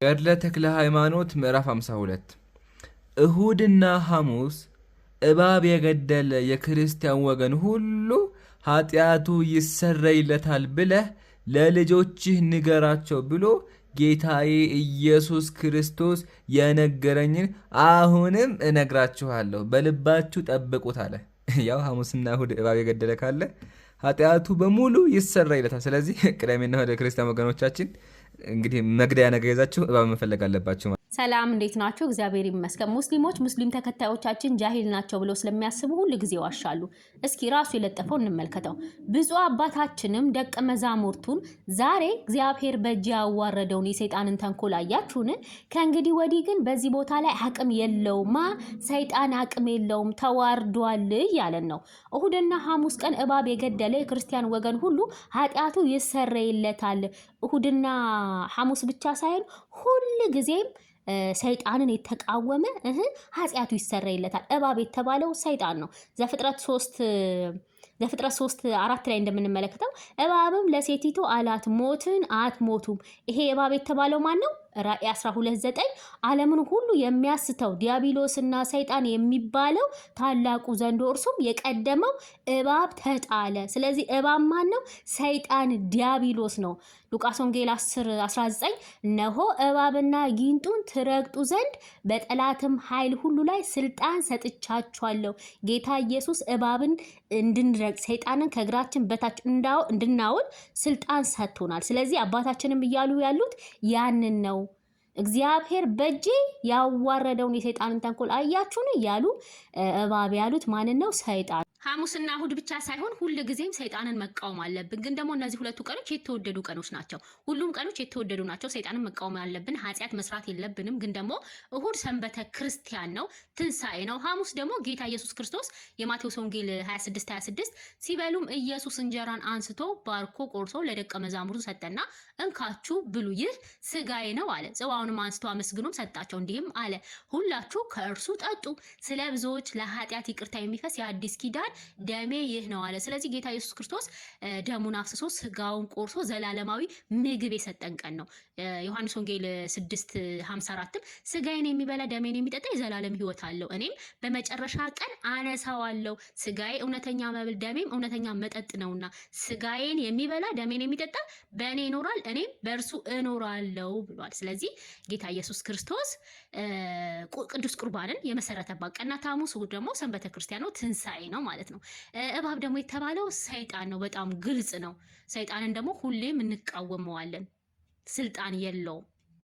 ገድለ ተክለ ሃይማኖት ምዕራፍ 52 እሁድና ሐሙስ እባብ የገደለ የክርስቲያን ወገን ሁሉ ኃጢአቱ ይሰረይለታል ብለህ ለልጆችህ ንገራቸው ብሎ ጌታዬ ኢየሱስ ክርስቶስ የነገረኝን አሁንም እነግራችኋለሁ፣ በልባችሁ ጠብቁት አለ። ያው ሐሙስና እሁድ እባብ የገደለ ካለ ኃጢአቱ በሙሉ ይሰረይለታል። ስለዚህ ቅዳሜና እሁድ ክርስቲያን ወገኖቻችን እንግዲህ መግደያ ነገር ይዛችሁ እባብ መፈለግ አለባችሁ። ሰላም እንዴት ናችሁ? እግዚአብሔር ይመስገን። ሙስሊም ተከታዮቻችን ጃሂል ናቸው ብለው ስለሚያስቡ ሁሉ ጊዜ ዋሻሉ። እስኪ ራሱ የለጠፈው እንመልከተው። ብፁዕ አባታችንም ደቀ መዛሙርቱን ዛሬ እግዚአብሔር በእጅ ያዋረደውን የሰይጣንን ተንኮል አያችሁን? ከእንግዲህ ወዲህ ግን በዚህ ቦታ ላይ አቅም የለውም፣ ሰይጣን አቅም የለውም፣ ተዋርዷል እያለን ነው። እሁድና ሐሙስ ቀን እባብ የገደለ የክርስቲያን ወገን ሁሉ ኃጢአቱ ይሰረይለታል። እሁድና ሐሙስ ብቻ ሳይሆን ሁል ጊዜም ሰይጣንን የተቃወመ ኃጢአቱ ይሰረይለታል። እባብ የተባለው ሰይጣን ነው። ዘፍጥረት 3:4 ላይ እንደምንመለከተው እባብም ለሴቲቱ አላት ሞትን አትሞቱም። ይሄ እባብ የተባለው ማን ነው? ራእይ 12:9 ዓለምን ሁሉ የሚያስተው ዲያብሎስና ሰይጣን የሚባለው ታላቁ ዘንዶ እርሱም የቀደመው እባብ ተጣለ። ስለዚህ እባብ ማን ነው? ሰይጣን ዲያብሎስ ነው። ሉቃስ ወንጌል 10:19 እነሆ እባብና ጊንጡን ትረግጡ ዘንድ በጠላትም ኃይል ሁሉ ላይ ስልጣን ሰጥቻችኋለሁ። ጌታ ኢየሱስ እባብን እንድንረግጥ ሰይጣንን ከእግራችን በታች እንድናውል ስልጣን ሰጥቶናል። ስለዚህ አባታችንም እያሉ ያሉት ያንን ነው። እግዚአብሔር በእጅ ያዋረደውን የሰይጣንን ተንኮል አያችሁን እያሉ እባብ ያሉት ማንን ነው? ሰይጣን። ሐሙስና እሁድ ብቻ ሳይሆን ሁሉ ጊዜም ሰይጣንን መቃወም አለብን። ግን ደግሞ እነዚህ ሁለቱ ቀኖች የተወደዱ ቀኖች ናቸው። ሁሉም ቀኖች የተወደዱ ናቸው። ሰይጣንን መቃወም አለብን። ኃጢአት መስራት የለብንም። ግን ደግሞ እሁድ ሰንበተ ክርስቲያን ነው፣ ትንሣኤ ነው። ሐሙስ ደግሞ ጌታ ኢየሱስ ክርስቶስ የማቴዎስ ወንጌል 26:26 ሲበሉም ኢየሱስ እንጀራን አንስቶ ባርኮ ቆርሶ ለደቀ መዛሙርቱ ሰጠና እንካችሁ ብሉ፣ ይህ ስጋዬ ነው አለ። ጽዋውንም አንስቶ አመስግኖም ሰጣቸው፣ እንዲህም አለ ሁላችሁ ከእርሱ ጠጡ፣ ስለ ብዙዎች ለኃጢአት ይቅርታ የሚፈስ የአዲስ ኪዳን ደሜ ይህ ነው አለ። ስለዚህ ጌታ ኢየሱስ ክርስቶስ ደሙን አፍስሶ ስጋውን ቆርሶ ዘላለማዊ ምግብ የሰጠን ቀን ነው። ዮሐንስ ወንጌል 6:54 ስጋዬን የሚበላ ደሜን የሚጠጣ የዘላለም ሕይወት አለው፣ እኔም በመጨረሻ ቀን አነሳዋለሁ። ስጋዬ እውነተኛ መብል ደሜም እውነተኛ መጠጥ ነውና ስጋዬን የሚበላ ደሜን የሚጠጣ በእኔ ይኖራል፣ እኔም በእርሱ እኖራለሁ ብሏል። ስለዚህ ጌታ ኢየሱስ ክርስቶስ ቅዱስ ቁርባንን የመሰረተባት ቀን ናት ሐሙስ። እሑድ ደግሞ ሰንበተ ክርስቲያን ነው፣ ትንሣኤ ነው ማለት ነው። እባብ ደግሞ የተባለው ሰይጣን ነው። በጣም ግልጽ ነው። ሰይጣንን ደግሞ ሁሌም እንቃወመዋለን። ስልጣን የለውም።